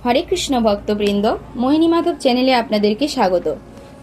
হরে কৃষ্ণ ভক্তবৃন্দ, মোহিনী মাধব চ্যানেলে আপনাদেরকে স্বাগত।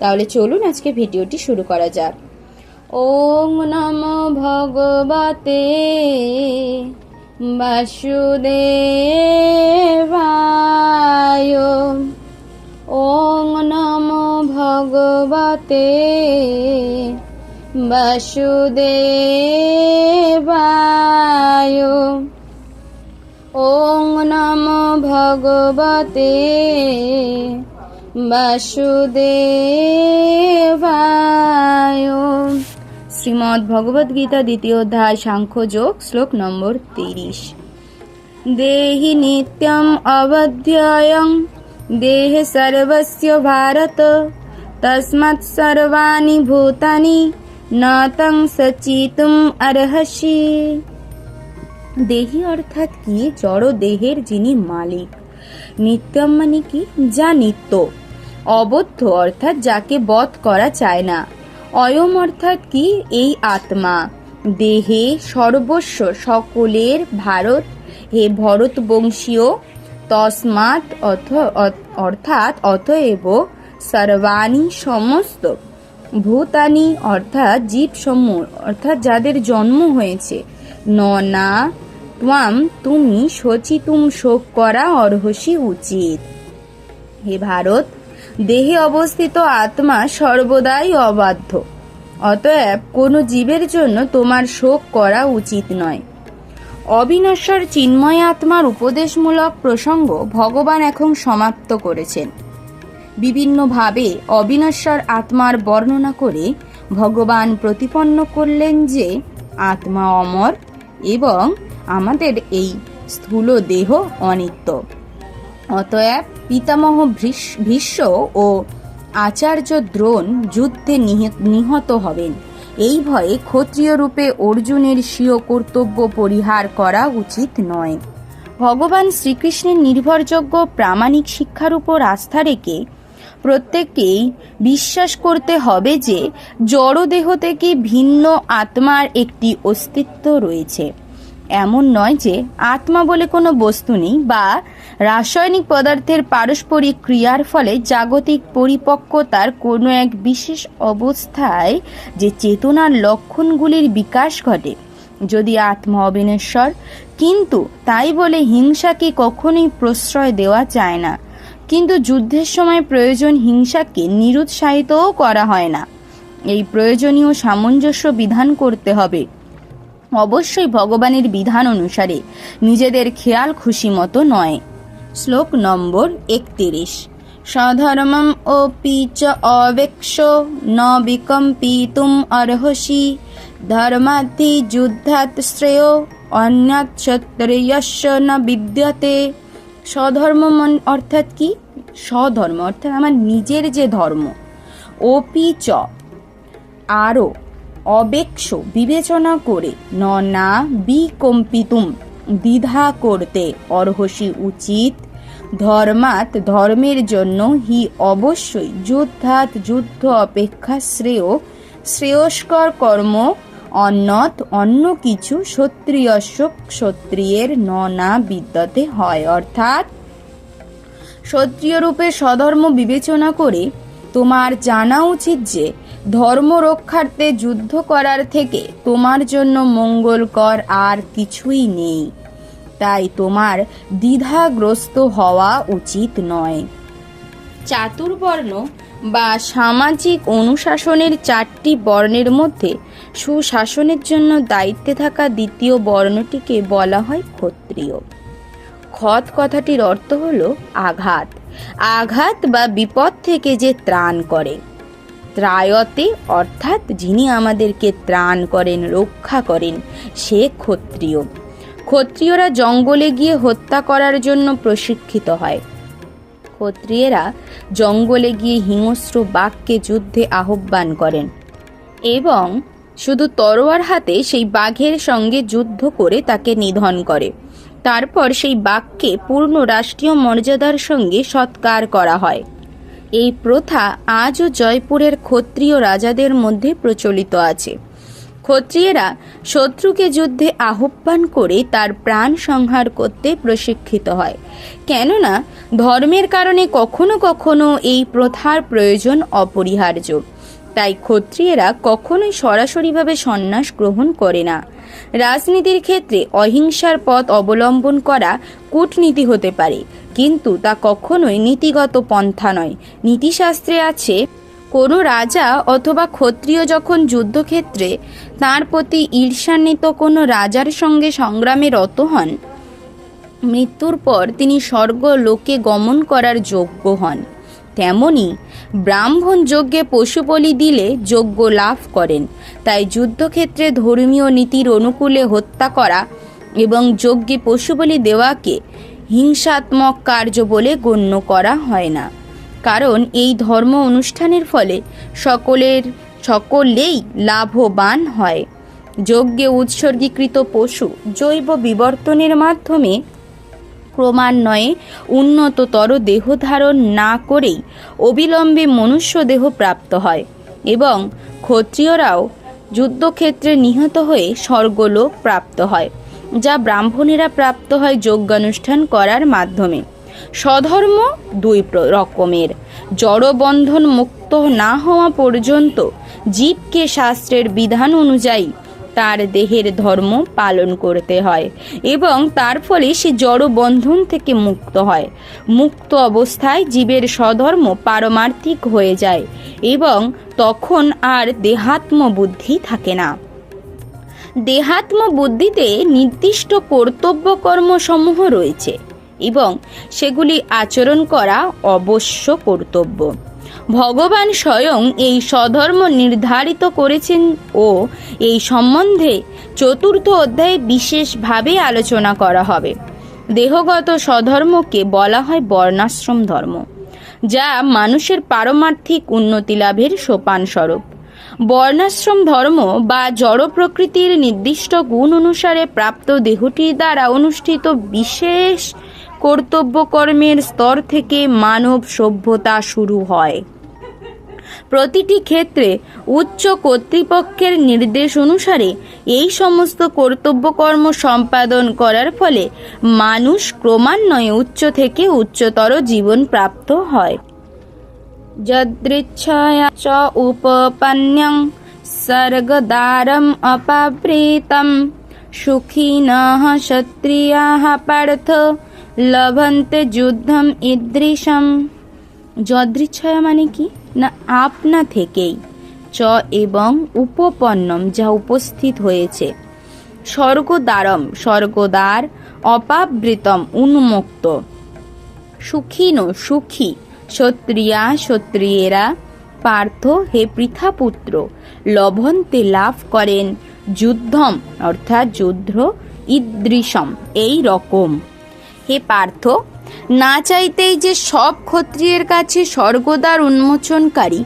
তাহলে চলুন আজকে ভিডিওটি শুরু করা যাক। ওং নমো ভগবতে বাসুদেবায়। ওং নমো ভগবতে বাসুদেবায়। ওং নমো ভগবতে বাসুদেবায়। শ্রীমদ্ ভগবদ গীতা দ্বিতীয় অধ্যায় সাংখ্য যোগ, শ্লোক নম্বর 30। দেহি নিত্যম অবধ্যয়ং দেহ সর্বস্য ভারত তস্মাৎ সর্বাণি ভূতানি ন তং সচিতুম অর্হসি। দেহি অর্থাৎ কি? জড় দেহের যিনি মালিক। নিত্যম মানে কি? যা নিত্য। অবদ্ধ অর্থাৎ যাকে বধ করা চায় না। অয়ম অর্থাৎ কি? এই আত্মা। দেহে সর্বস্ব সকলের ভারত, হে ভরত বংশীয়। তস্মাৎ অর্থাৎ অতএব সর্বাণি সমস্ত, ভূতানি অর্থাৎ জীবসমূহ অর্থাৎ যাদের জন্ম হয়েছে, না ত্বাম তুমি শচিতুম শোক করা অর্হসি উচিত। হে ভারত, দেহে অবস্থিত আত্মা সর্বদাই অবাধ্য, অতএব কোনো জীবের জন্য তোমার শোক করা উচিত নয়। অবিনশ্বর চিন্ময় আত্মার উপদেশমূলক প্রসঙ্গ ভগবান এখন সমাপ্ত করেছেন। বিভিন্নভাবে অবিনশ্বর আত্মার বর্ণনা করে ভগবান প্রতিপন্ন করলেন যে আত্মা অমর এবং আমাদের এই স্থূল দেহ অনিত্য। অতএব পিতামহ ভীষ্ম ও আচার্য দ্রোণ যুদ্ধে নিহত হবেন। এই ভয়ে ক্ষত্রিয় রূপে অর্জুনের স্বীয় কর্তব্য পরিহার করা উচিত নয়। ভগবান শ্রীকৃষ্ণের নির্ভরযোগ্য প্রামাণিক শিক্ষার উপর আস্থা রেখে প্রত্যেককেই বিশ্বাস করতে হবে যে জড়দেহ থেকে ভিন্ন আত্মার একটি অস্তিত্ব রয়েছে। এমন নয় যে আত্মা বলে কোনো বস্তু নেই বা রাসায়নিক পদার্থের পারস্পরিক ক্রিয়ার ফলে জাগতিক পরিপক্কতার কোনো এক বিশেষ অবস্থায় যে চেতনার লক্ষণগুলির বিকাশ ঘটে। যদি আত্মা অবিনশ্বর, কিন্তু তাই বলে হিংসাকে কখনোই প্রশ্রয় দেওয়া যায় না। কিন্তু যুদ্ধের সময় প্রয়োজন হিংসাকে নিরুৎসাহিতও করা হয় না। এই প্রয়োজনীয় সামঞ্জস্য বিধান করতে হবে, অবশ্যই ভগবানের বিধান অনুসারে, নিজেদের খেয়াল খুশি মতো নয়। শ্লোক নম্বর 31। স্বধর্মম অপি চ অবেক্ষ ন বিকম্পিতুম অর্হসি ধর্মার্থী যুদ্ধাৎ শ্রেয় অন্যাৎ ক্ষত্রিয়স্য ন বিদ্যতে। স্বধর্ম অর্থাৎ কি? স্বধর্ম অর্থাৎ আমার নিজের যে ধর্ম। অপি চ আরও, অবেক্ষ বিবেচনা করে, না বিকম্পিতুম দ্বিধা করতে, অর্হসি উচিত, ধর্মাৎ ধর্মের জন্য, হি অবশ্যই, যুদ্ধাৎ যুদ্ধ অপেক্ষা শ্রেয় শ্রেয়স্কর কর্ম, অন্যৎ অন্য কিছু, ক্ষত্রিয়স্য ক্ষত্রিয়ের না বিদ্যতে হয়। অর্থাৎ ক্ষত্রিয় রূপে স্বধর্ম বিবেচনা করে তোমার জানা উচিত যে ধর্ম রক্ষার্থে যুদ্ধ করার থেকে তোমার জন্য মঙ্গলকর আর কিছুই নেই। তাই তোমার দ্বিধাগ্রস্ত হওয়া উচিত নয়। চাতুর্বর্ণ বা সামাজিক অনুশাসনের 4টি বর্ণের মধ্যে সুশাসনের জন্য দায়িত্বে থাকা দ্বিতীয় বর্ণটিকে বলা হয় ক্ষত্রিয়। ক্ষত কথাটির অর্থ হল আঘাত। আঘাত বা বিপদ থেকে যে ত্রাণ করে। ত্রায়তে অর্থাৎ যিনি আমাদেরকে ত্রাণ করেন, রক্ষা করেন, সে ক্ষত্রিয়। ক্ষত্রিয়রা জঙ্গলে গিয়ে হত্যা করার জন্য প্রশিক্ষিত হয়। ক্ষত্রিয়েরা জঙ্গলে গিয়ে হিংস্র বাঘকে যুদ্ধে আহ্বান করেন এবং শুধু তরোয়ার হাতে সেই বাঘের সঙ্গে যুদ্ধ করে তাকে নিধন করে। তারপর সেই বাঘকে পূর্ণ রাষ্ট্রীয় মর্যাদার সঙ্গে সৎকার করা হয়। এই প্রথা আজও জয়পুরের ক্ষত্রিয় রাজাদের মধ্যে প্রচলিত আছে। ক্ষত্রিয়েরা শত্রুকে যুদ্ধে আহ্বান করে তার প্রাণ সংহার করতে প্রশিক্ষিত হয়, কেননা ধর্মের কারণে কখনো কখনো এই প্রথার প্রয়োজন অপরিহার্য। তাই ক্ষত্রিয়েরা কখনোই সরাসরিভাবে সন্ন্যাস গ্রহণ করে না। রাজনীতির ক্ষেত্রে অহিংসার পথ অবলম্বন করা কূটনীতি হতে পারে, কিন্তু তা কখনোই নীতিগত পন্থা নয়। নীতিশাস্ত্রে আছে, কোনো রাজা অথবা ক্ষত্রিয় যখন যুদ্ধক্ষেত্রে তার প্রতি ঈর্ষান্বিত কোনো রাজার সঙ্গে সংগ্রামে রত হন, মৃত্যুর পর তিনি স্বর্গ লোকে গমন করার যোগ্য হন। তেমনি ব্রাহ্মণ যজ্ঞে পশু বলি দিলে যজ্ঞ লাভ করেন। তাই যুদ্ধক্ষেত্রে ধর্মীয় নীতির অনুকূলে হত্যা করা এবং যজ্ঞে পশু বলি দেওয়াকে হিংসাত্মক কার্য বলে গণ্য করা হয় না, কারণ এই ধর্ম অনুষ্ঠানের ফলে সকলেই লাভবান হয়। যজ্ঞে উৎসর্গীকৃত পশু জৈব বিবর্তনের মাধ্যমে ক্রমান্বয়ে উন্নততর দেহ ধারণ না করেই অবিলম্বে মনুষ্য দেহ প্রাপ্ত হয়, এবং ক্ষত্রিয়রাও যুদ্ধক্ষেত্রে নিহত হয়ে স্বর্গলোক প্রাপ্ত হয়, যা ব্রাহ্মণেরা প্রাপ্ত হয় যজ্ঞানুষ্ঠান করার মাধ্যমে। স্বধর্ম দুই রকমের। জড়বন্ধন মুক্ত না হওয়া পর্যন্ত জীবকে শাস্ত্রের বিধান অনুযায়ী তার দেহের ধর্ম পালন করতে হয় এবং তার ফলে সে জড় বন্ধন থেকে মুক্ত হয়। মুক্ত অবস্থায় জীবের স্বধর্ম পারমার্থিক হয়ে যায় এবং তখন আর দেহাত্ম বুদ্ধি থাকে না। দেহাত্ম বুদ্ধিতে নির্দিষ্ট কর্তব্য কর্মসমূহ রয়েছে এবং সেগুলি আচরণ করা অবশ্য কর্তব্য। ভগবান স্বয়ং এই স্বধর্ম নির্ধারিত করেছেন ও এই সম্বন্ধে চতুর্থ অধ্যায়ে বিশেষভাবে আলোচনা করা হবে। দেহগত স্বধর্মকে বলা হয় বর্ণাশ্রম ধর্ম, যা মানুষের পারমার্থিক উন্নতি লাভের সোপান স্বরূপ। বর্ণাশ্রম ধর্ম বা জড় প্রকৃতির নির্দিষ্ট গুণ অনুসারে প্রাপ্ত দেহটির দ্বারা অনুষ্ঠিত বিশেষ কর্তব্য কর্মের স্তর থেকে মানব সভ্যতা শুরু হয়। প্রতিটি ক্ষেত্রে উচ্চ কর্তৃপক্ষের নির্দেশ অনুসারে এই সমস্ত কর্তব্য কর্ম সম্পাদন করার ফলে মানুষ ক্রমান্বয়ে উচ্চ থেকে উচ্চতর জীবন প্রাপ্ত হয়। যদৃচ্ছয়া চ উপপন্যং স্বর্গদ্বারম অপাবৃতম সুখিনঃ ক্ষত্রিয়াঃ পার্থ লভন্তে যুদ্ধম ঈদৃশম। যদৃচ্ছয়া মানে কি না আপনা থেকেই, চ এবং উপপন্নম যা উপস্থিত হয়েছে, স্বর্গদ্বারম স্বর্গদ্বার, অপাবৃতম উন্মুক্ত, সুখিনো সুখী, ক্ষত্রিয়া ক্ষত্রিয়েরা, পার্থ হে পৃথাপুত্র, লভন্তে লাভ করেন, যুদ্ধম অর্থাৎ যুদ্ধ, ঈদৃশম এই রকম। হে পার্থ, না চাইতেই যে সব ক্ষত্রিয়ের কাছে স্বর্গদ্বার উন্মোচনকারী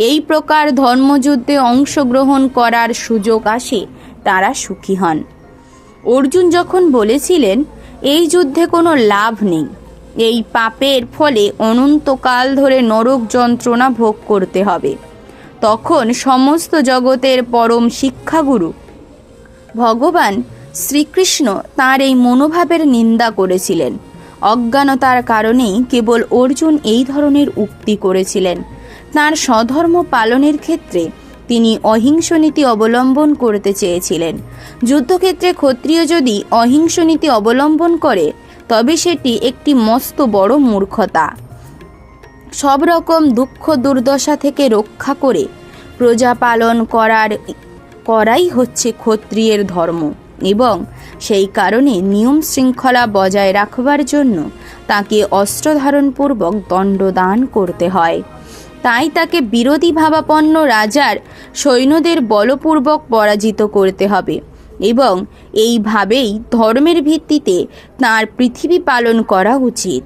এই প্রকার ধর্মযুদ্ধে অংশগ্রহণ করার সুযোগ আসে, তারা সুখী হন। অর্জুন যখন বলেছিলেন এই যুদ্ধে কোনো লাভ নেই, এই পাপের ফলে অনন্তকাল ধরে নরক যন্ত্রণা ভোগ করতে হবে, তখন সমস্ত জগতের পরম শিক্ষাগুরু ভগবান শ্রীকৃষ্ণ তাঁর এই মনোভাবের নিন্দা করেছিলেন। অজ্ঞানতার কারণেই কেবল অর্জুন এই ধরনের উক্তি করেছিলেন। তাঁর স্বধর্ম পালনের ক্ষেত্রে তিনি অহিংস নীতি অবলম্বন করতে চেয়েছিলেন। যুদ্ধক্ষেত্রে ক্ষত্রিয় যদি অহিংস নীতি অবলম্বন করে তবে সেটি একটি মস্ত বড় মূর্খতা। সব রকম দুঃখ দুর্দশা থেকে রক্ষা করে প্রজা পালন করাই হচ্ছে ক্ষত্রিয়ের ধর্ম, এবং সেই কারণে নিয়ম শৃঙ্খলা বজায় রাখবার জন্য তাকে অস্ত্র ধারণপূর্বক দণ্ডদান করতে হয়। তাই তাকে বিরোধী ভাবাপন্ন রাজার সৈন্যদের বলপূর্বক পরাজিত করতে হবে, এবং এইভাবেই ধর্মের ভিত্তিতে তাঁর পৃথিবী পালন করা উচিত।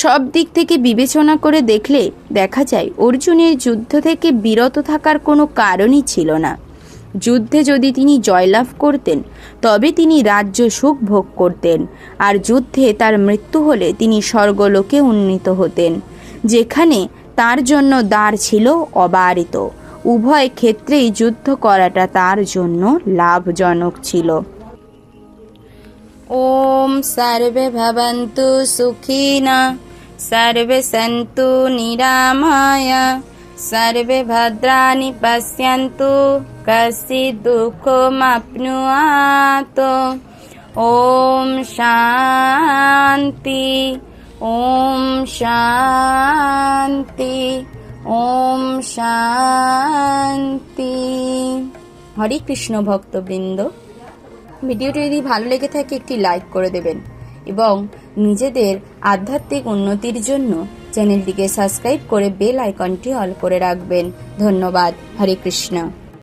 সব দিক থেকে বিবেচনা করে দেখলে দেখা যায় অর্জুনের যুদ্ধ থেকে বিরত থাকার কোনো কারণই ছিল না। যুদ্ধে যদি তিনি জয়লাভ করতেন তবে তিনি রাজ্য সুখ ভোগ করতেন, আর যুদ্ধে তার মৃত্যু হলে তিনি স্বর্গলোকে উন্নীত হতেন, যেখানে তার জন্য দ্বার ছিল অবারিত। উভয় ক্ষেত্রেই যুদ্ধ করাটা তার জন্য লাভজনক ছিল। ওম সর্বে ভবন্তু সুখিনা সর্বে সন্তু নিরাময়া সর্বে ভদ্রাণি পশ্যন্তু কশ্চিৎ দুঃখমাপ্নুয়াত। ওম শান্তি ওম শান্তি ওম শান্তি। হরে কৃষ্ণ ভক্তবৃন্দ, ভিডিওটি যদি ভালো লেগে থাকে একটি লাইক করে দেবেন এবং নিজেদের আধ্যাত্মিক উন্নতির জন্য চ্যানেলটিকে সাবস্ক্রাইব করে বেল আইকনটি অল করে রাখবেন। ধন্যবাদ। হরে কৃষ্ণ।